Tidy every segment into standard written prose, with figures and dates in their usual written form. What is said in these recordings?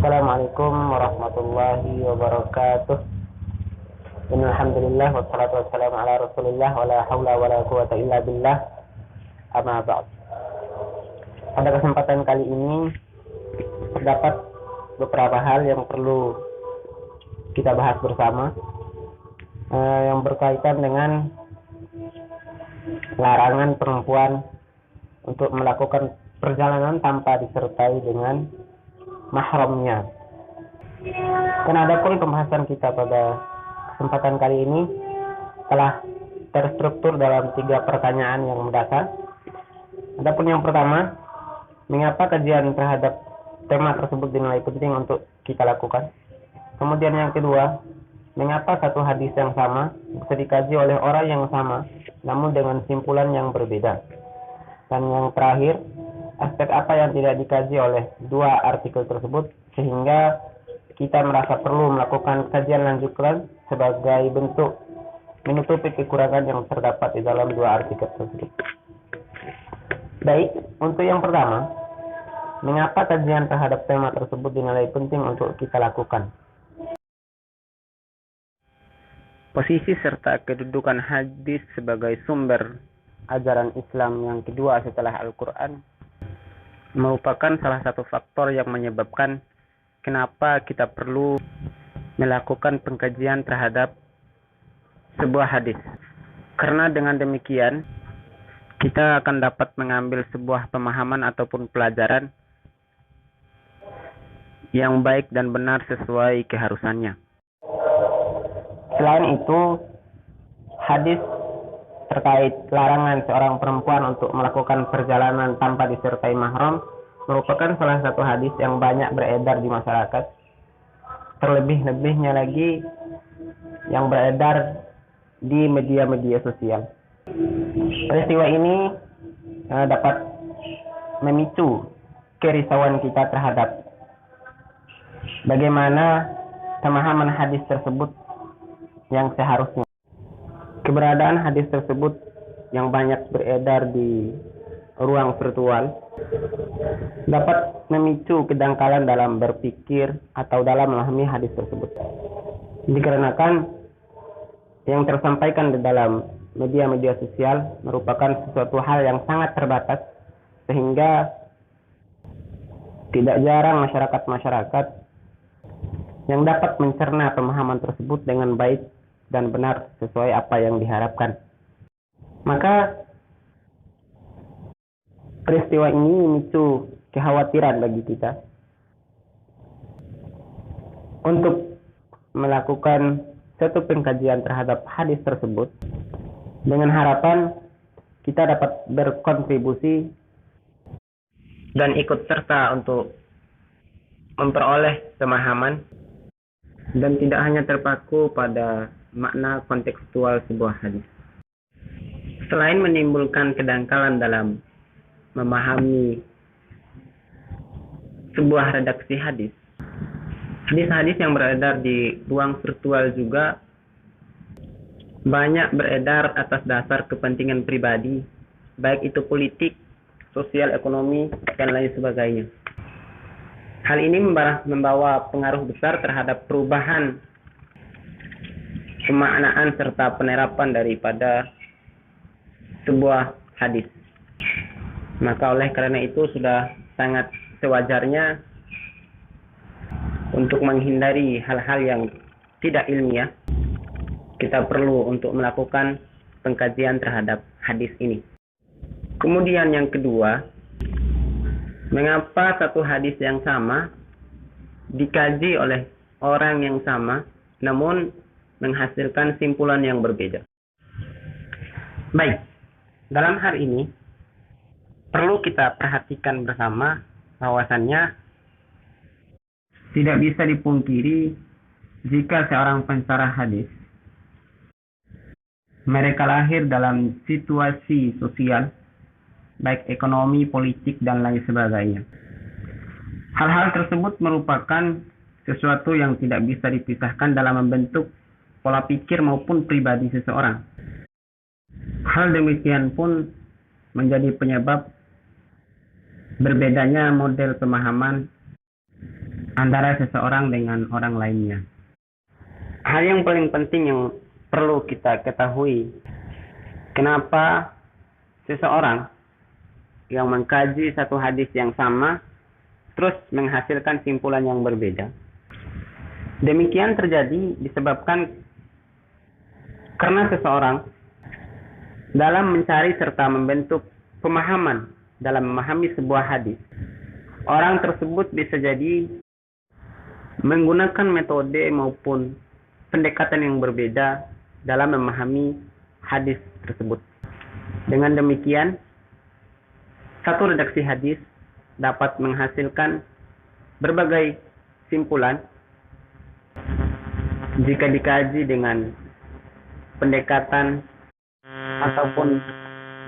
Assalamualaikum warahmatullahi wabarakatuh. Alhamdulillah wassalatu wassalamu ala Rasulillah wa la haula wa la quwata illa billah. Amma ba'd. Pada kesempatan kali ini terdapat beberapa hal yang perlu kita bahas bersama, yang berkaitan dengan larangan perempuan untuk melakukan perjalanan tanpa disertai dengan mahramnya. Dan adapun pembahasan kita pada kesempatan kali ini telah terstruktur dalam 3 pertanyaan yang mendasar. Adapun yang pertama, mengapa kajian terhadap tema tersebut dinilai penting untuk kita lakukan? Kemudian yang kedua, mengapa satu hadis yang sama bisa dikaji oleh orang yang sama namun dengan simpulan yang berbeda? Dan yang terakhir, aspek apa yang tidak dikaji oleh 2 artikel tersebut sehingga kita merasa perlu melakukan kajian lanjutan sebagai bentuk menutupi kekurangan yang terdapat di dalam 2 artikel tersebut. Baik, untuk yang pertama, mengapa kajian terhadap tema tersebut dinilai penting untuk kita lakukan? Posisi serta kedudukan hadis sebagai sumber ajaran Islam yang kedua setelah Al-Quran merupakan salah satu faktor yang menyebabkan kenapa kita perlu melakukan pengkajian terhadap sebuah hadis. Karena dengan demikian kita akan dapat mengambil sebuah pemahaman ataupun pelajaran yang baik dan benar sesuai keharusannya. Selain itu, hadis terkait larangan seorang perempuan untuk melakukan perjalanan tanpa disertai mahram merupakan salah satu hadis yang banyak beredar di masyarakat. Terlebih-lebihnya lagi yang beredar di media-media sosial. Peristiwa ini dapat memicu kerisauan kita terhadap bagaimana pemahaman hadis tersebut yang seharusnya. Keberadaan hadis tersebut yang banyak beredar di ruang virtual dapat memicu kedangkalan dalam berpikir atau dalam memahami hadis tersebut. Dikarenakan yang tersampaikan di dalam media-media sosial merupakan sesuatu hal yang sangat terbatas, sehingga tidak jarang masyarakat-masyarakat yang dapat mencerna pemahaman tersebut dengan baik dan benar sesuai apa yang diharapkan. Maka peristiwa ini memicu kekhawatiran bagi kita untuk melakukan satu pengkajian terhadap hadis tersebut dengan harapan kita dapat berkontribusi dan ikut serta untuk memperoleh pemahaman dan tidak hanya terpaku pada makna kontekstual sebuah hadis. Selain menimbulkan kedangkalan dalam memahami sebuah redaksi hadis, hadis-hadis yang beredar di ruang virtual juga banyak beredar atas dasar kepentingan pribadi, baik itu politik, sosial, ekonomi, dan lain sebagainya. Hal ini membawa pengaruh besar terhadap perubahan pemaknaan serta penerapan daripada sebuah hadis. Maka oleh karena itu sudah sangat sewajarnya untuk menghindari hal-hal yang tidak ilmiah, kita perlu untuk melakukan pengkajian terhadap hadis ini. Kemudian yang kedua, mengapa satu hadis yang sama dikaji oleh orang yang sama namun menghasilkan simpulan yang berbeda? Baik, dalam hal ini perlu kita perhatikan bersama bahwasannya tidak bisa dipungkiri jika seorang pensyarah hadis mereka lahir dalam situasi sosial baik ekonomi, politik, dan lain sebagainya. Hal-hal tersebut merupakan sesuatu yang tidak bisa dipisahkan dalam membentuk pola pikir maupun pribadi seseorang. Hal demikian pun menjadi penyebab berbedanya model pemahaman antara seseorang dengan orang lainnya. Hal yang paling penting yang perlu kita ketahui, kenapa seseorang yang mengkaji satu hadis yang sama terus menghasilkan simpulan yang berbeda. Demikian terjadi disebabkan karena seseorang dalam mencari serta membentuk pemahaman dalam memahami sebuah hadis, orang tersebut bisa jadi menggunakan metode maupun pendekatan yang berbeda dalam memahami hadis tersebut. Dengan demikian, satu redaksi hadis dapat menghasilkan berbagai simpulan jika dikaji dengan pendekatan ataupun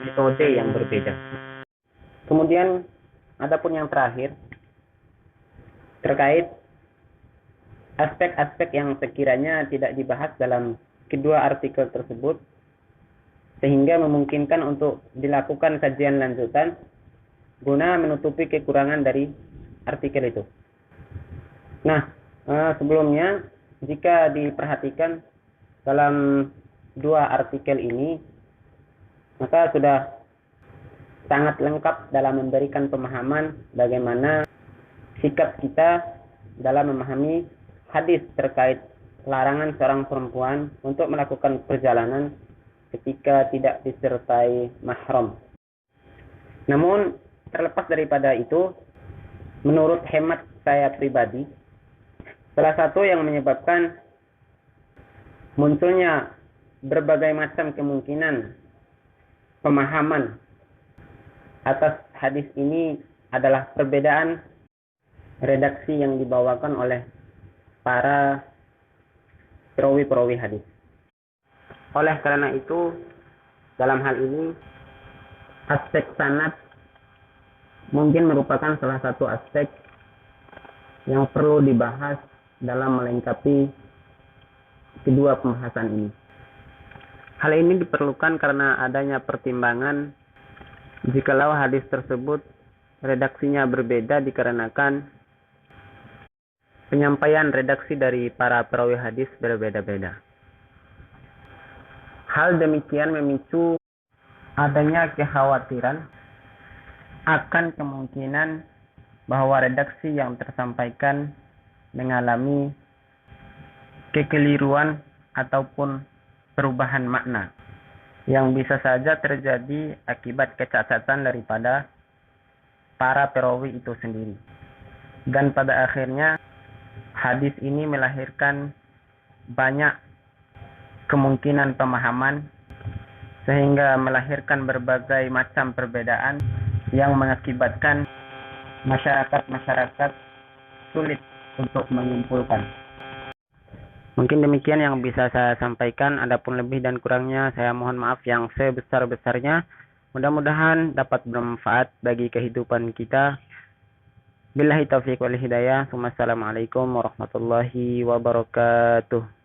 metode yang berbeda. Kemudian, adapun yang terakhir terkait aspek-aspek yang sekiranya tidak dibahas dalam kedua artikel tersebut, sehingga memungkinkan untuk dilakukan kajian lanjutan guna menutupi kekurangan dari artikel itu. Nah, sebelumnya jika diperhatikan dalam dua artikel ini, maka sudah sangat lengkap dalam memberikan pemahaman bagaimana sikap kita dalam memahami hadis terkait larangan seorang perempuan untuk melakukan perjalanan ketika tidak disertai mahram. Namun, terlepas daripada itu, menurut hemat saya pribadi, salah satu yang menyebabkan munculnya berbagai macam kemungkinan pemahaman atas hadis ini adalah perbedaan redaksi yang dibawakan oleh para perawi-perawi hadis. Oleh karena itu, dalam hal ini, aspek sanad mungkin merupakan salah satu aspek yang perlu dibahas dalam melengkapi kedua pembahasan ini. Hal ini diperlukan karena adanya pertimbangan jikalau hadis tersebut redaksinya berbeda dikarenakan penyampaian redaksi dari para perawi hadis berbeda-beda. Hal demikian memicu adanya kekhawatiran akan kemungkinan bahwa redaksi yang tersampaikan mengalami kekeliruan ataupun perubahan makna yang bisa saja terjadi akibat kecacatan daripada para perawi itu sendiri. Dan pada akhirnya hadis ini melahirkan banyak kemungkinan pemahaman sehingga melahirkan berbagai macam perbedaan yang mengakibatkan masyarakat sulit untuk menyimpulkan. Mungkin demikian yang bisa saya sampaikan. Adapun lebih dan kurangnya saya mohon maaf yang sebesar-besarnya. Mudah-mudahan dapat bermanfaat bagi kehidupan kita. Billahi taufiq wal hidayah. Wassalamualaikum warahmatullahi wabarakatuh.